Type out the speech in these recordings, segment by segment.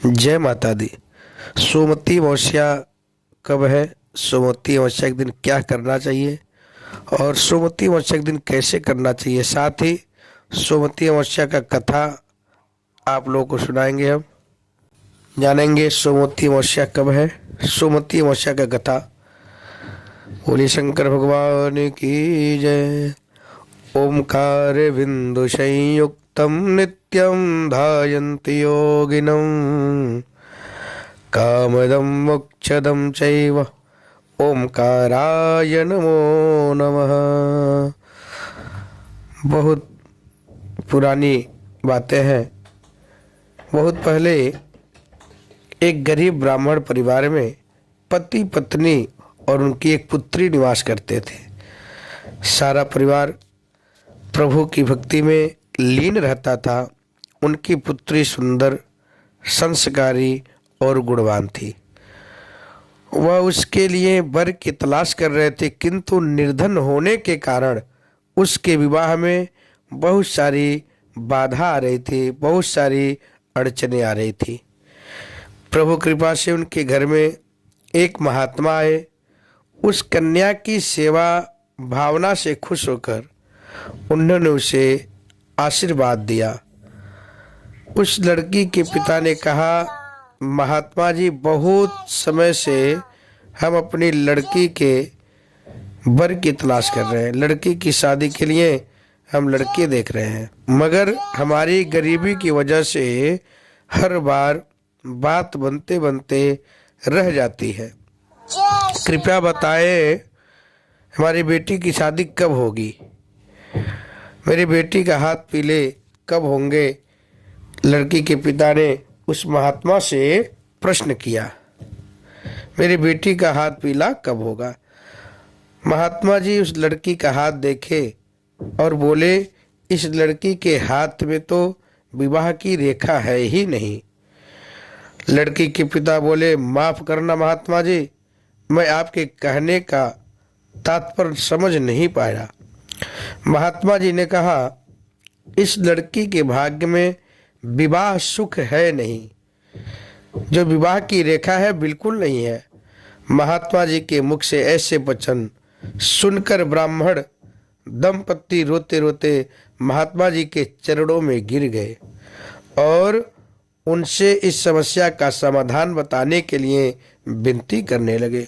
जय माता दी। सोमवती अमावस्या कब है? सोमवती अमावस्या के दिन क्या करना चाहिए और सोमवती अमावस्या के दिन कैसे करना चाहिए, साथ ही सोमवती अमावस्या का कथा आप लोगों को सुनाएंगे। हम जानेंगे सोमवती अमावस्या कब है, सोमवती अमावस्या का कथा। बोले शंकर भगवान की जय। ओमकार बिंदु संयुक्तम नित्यम ध्यायन्ति योगिनम् कामदं मोक्षदं चैव ओमकाराय नमो नमः। बहुत पुरानी बातें हैं। बहुत पहले एक गरीब ब्राह्मण परिवार में पति पत्नी और उनकी एक पुत्री निवास करते थे। सारा परिवार प्रभु की भक्ति में लीन रहता था। उनकी पुत्री सुंदर, संस्कारी और गुणवान थी। वह उसके लिए वर की तलाश कर रहे थे, किंतु निर्धन होने के कारण उसके विवाह में बहुत सारी बाधा आ रही थी, बहुत सारी अड़चने आ रही थी। प्रभु कृपा से उनके घर में एक महात्मा आए। उस कन्या की सेवा भावना से खुश होकर उन्होंने उसे आशीर्वाद दिया। उस लड़की के पिता ने कहा, महात्मा जी, बहुत समय से हम अपनी लड़की के वर की तलाश कर रहे हैं। लड़की की शादी के लिए हम लड़के देख रहे हैं, मगर हमारी गरीबी की वजह से हर बार बात बनते बनते रह जाती है। कृपया बताएं, हमारी बेटी की शादी कब होगी? मेरी बेटी का हाथ पीले कब होंगे? लड़की के पिता ने उस महात्मा से प्रश्न किया, मेरी बेटी का हाथ पीला कब होगा? महात्मा जी उस लड़की का हाथ देखे और बोले, इस लड़की के हाथ में तो विवाह की रेखा है ही नहीं। लड़की के पिता बोले, माफ करना महात्मा जी, मैं आपके कहने का तात्पर्य समझ नहीं पाया। महात्मा जी ने कहा, इस लड़की के भाग्य में विवाह सुख है नहीं, जो विवाह की रेखा है बिल्कुल नहीं है। महात्मा जी के मुख से ऐसे वचन सुनकर ब्राह्मण दंपत्ति रोते रोते महात्मा जी के चरणों में गिर गए और उनसे इस समस्या का समाधान बताने के लिए विनती करने लगे।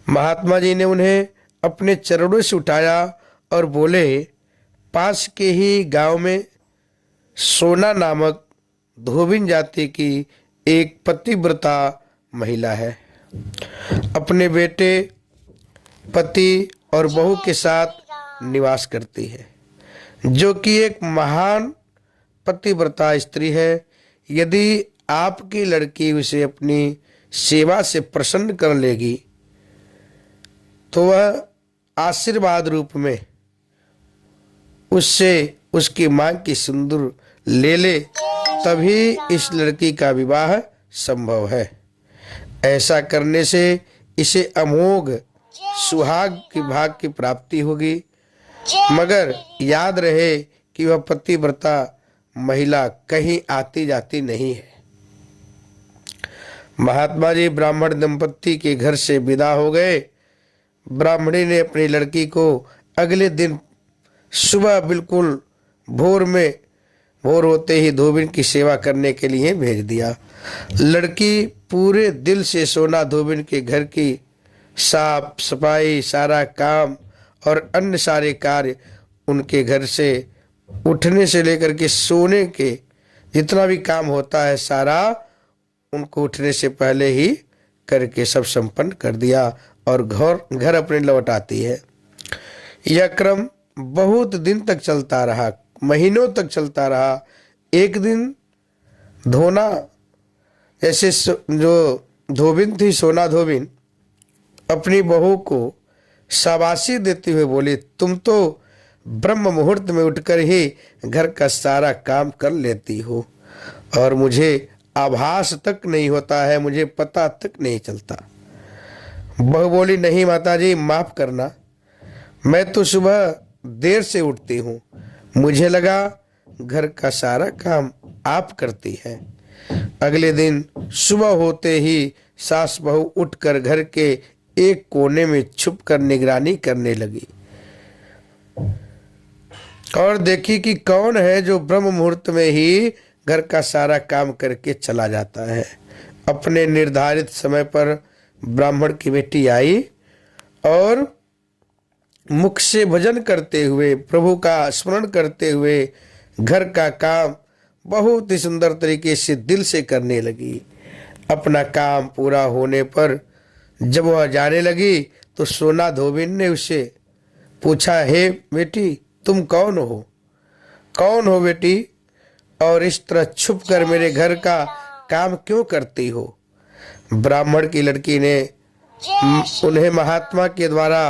महात्मा जी ने उन्हें अपने चरणों से उठाया और बोले, पास के ही गांव में सोना नामक धोबिन जाति की एक पतिव्रता महिला है। अपने बेटे, पति और बहू के साथ निवास करती है, जो कि एक महान पतिव्रता स्त्री है। यदि आपकी लड़की उसे अपनी सेवा से प्रसन्न कर लेगी तो वह आशीर्वाद रूप में उससे उसकी मांग की सिंदूर ले ले, तभी इस लड़की का विवाह संभव है। ऐसा करने से इसे अमोघ सुहाग की भाग की प्राप्ति होगी, मगर याद रहे कि वह पतिव्रता महिला कहीं आती जाती नहीं है। महात्मा जी ब्राह्मण दंपत्ति के घर से विदा हो गए। ब्राह्मणी ने अपनी लड़की को अगले दिन सुबह बिल्कुल भोर होते ही धोबिन की सेवा करने के लिए भेज दिया। लड़की पूरे दिल से सोना धोबिन के घर की साफ सफाई, सारा काम और अन्य सारे कार्य उनके घर से उठने से लेकर के सोने के जितना भी काम होता है सारा उनको उठने से पहले ही करके सब संपन्न कर दिया और घर अपने लौट आती है। यह क्रम बहुत दिन तक चलता रहा, महीनों तक चलता रहा। एक दिन धोना जैसे जो धोबिन थी, सोना धोबिन, अपनी बहू को शाबाशी देते हुए बोली, तुम तो ब्रह्म मुहूर्त में उठकर ही घर का सारा काम कर लेती हो और मुझे आभास तक नहीं होता है, मुझे पता तक नहीं चलता। बहू बोली, नहीं माताजी, माफ करना, मैं तो सुबह देर से उठती हूँ, मुझे लगा घर का सारा काम आप करती हैं। अगले दिन सुबह होते ही सास बहू उठकर घर के एक कोने में छुपकर निगरानी करने लगी और देखी कि कौन है जो ब्रह्म मुहूर्त में ही घर का सारा काम करके चला जाता है। अपने निर्धारित समय पर ब्राह्मण की बेटी आई और मुख से भजन करते हुए, प्रभु का स्मरण करते हुए घर का काम बहुत ही सुंदर तरीके से दिल से करने लगी। अपना काम पूरा होने पर जब वह जाने लगी तो सोना धोबिन ने उसे पूछा, हे बेटी तुम कौन हो? कौन हो बेटी, और इस तरह छुप कर मेरे घर का काम क्यों करती हो? ब्राह्मण की लड़की ने उन्हें महात्मा के द्वारा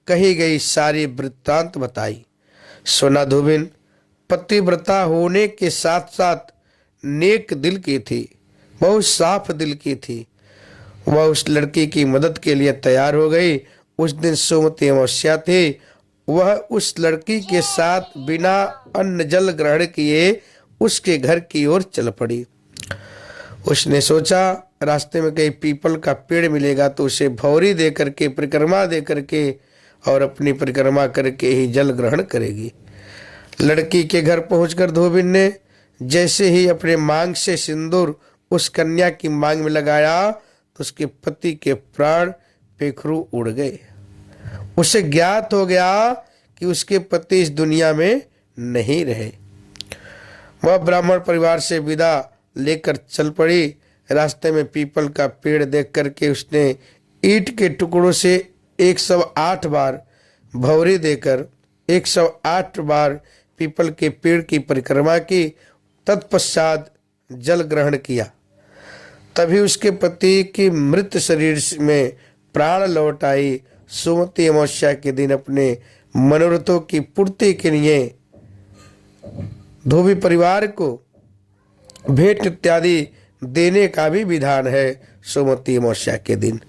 कही गई सारी वृत्तांत बताई। सोना धोबिन पतिव्रता होने के साथ साथ नेक दिल की थी, बहुत साफ दिल की थी। वह उस लड़की की मदद के लिए तैयार हो गई। उस दिन सोमवती अमावस्या थी। वह उस लड़की के साथ बिना अन्न जल ग्रहण किए उसके घर की ओर चल पड़ी। उसने सोचा रास्ते में कहीं पीपल का पेड़ मिलेगा तो उसे भौरी दे करके, परिक्रमा दे करके और अपनी परिक्रमा करके ही जल ग्रहण करेगी। लड़की के घर पहुंचकर धोबिन ने जैसे ही अपने मांग से सिंदूर उस कन्या की मांग में लगाया तो उसके पति के प्राण पेखरू उड़ गए। उसे ज्ञात हो गया कि उसके पति इस दुनिया में नहीं रहे। वह ब्राह्मण परिवार से विदा लेकर चल पड़ी। रास्ते में पीपल का पेड़ देख करके उसने ईंट के टुकड़ों से 108 बार भौरी देकर 108 बार पीपल के पेड़ की परिक्रमा की। तत्पश्चात जल ग्रहण किया। तभी उसके पति की मृत शरीर में प्राण लौट आई। सोमवती अमावस्या के दिन अपने मनोरथों की पूर्ति के लिए धोबी परिवार को भेंट इत्यादि देने का भी विधान है सोमवती अमावस्या के दिन।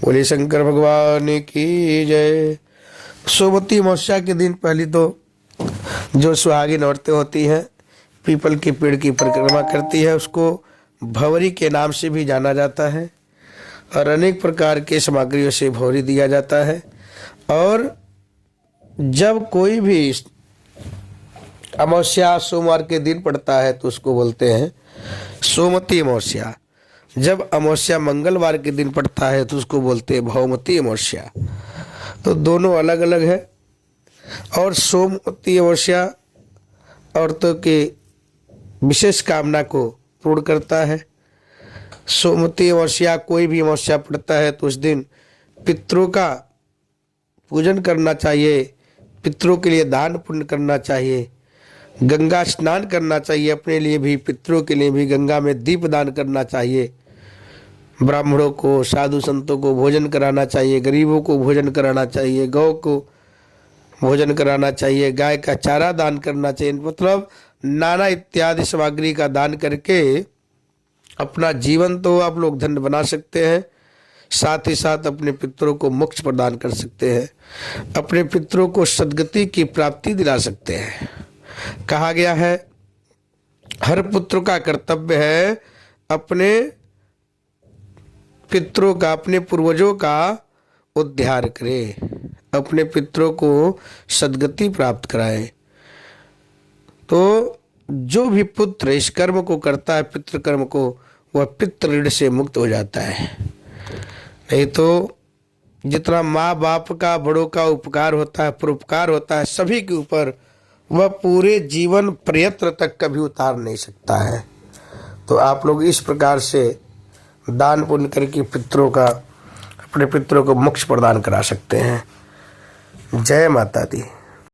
बोले शंकर भगवान की जय। सोमवती अमावस्या के दिन पहली तो जो सुहागिन औरतें होती हैं पीपल के पेड़ की परिक्रमा करती है, उसको भंवरी के नाम से भी जाना जाता है और अनेक प्रकार के सामग्रियों से भंवरी दिया जाता है। और जब कोई भी अमावस्या सोमवार के दिन पड़ता है तो उसको बोलते हैं सोमवती अमावस्या। जब अमावस्या मंगलवार के दिन पड़ता है तो उसको बोलते हैं भौमती अमावस्या। तो दोनों अलग अलग है। और सोमवती अमावस्या औरतों के विशेष कामना को पूर्ण करता है। सोमवती अमावस्या कोई भी अमावस्या पड़ता है तो उस दिन पितरों का पूजन करना चाहिए, पितरों के लिए दान पुण्य करना चाहिए, गंगा स्नान करना चाहिए, अपने लिए भी पितरों के लिए भी गंगा में दीप दान करना चाहिए, ब्राह्मणों को साधु संतों को भोजन कराना चाहिए, गरीबों को भोजन कराना चाहिए, गौ को भोजन कराना चाहिए, गाय का चारा दान करना चाहिए। मतलब नाना इत्यादि सामग्री का दान करके अपना जीवन तो आप लोग धन्य बना सकते हैं, साथ ही साथ अपने पितरों को मोक्ष प्रदान कर सकते हैं, अपने पितरों को सद्गति की प्राप्ति दिला सकते हैं। कहा गया है हर पुत्र का कर्तव्य है अपने पितरों का, अपने पूर्वजों का उद्धार करे, अपने पितरों को सद्गति प्राप्त कराए। तो जो भी पुत्र इस कर्म को करता है, पितृ कर्म को, वह पितृ ऋण से मुक्त हो जाता है। नहीं तो जितना माँ बाप का, बड़ों का उपकार होता है, परोपकार होता है सभी के ऊपर, वह पूरे जीवन प्रयत्न तक कभी उतार नहीं सकता है। तो आप लोग इस प्रकार से दान पुण्य करके पितरों का, अपने पितरों को मोक्ष प्रदान करा सकते हैं। जय माता दी।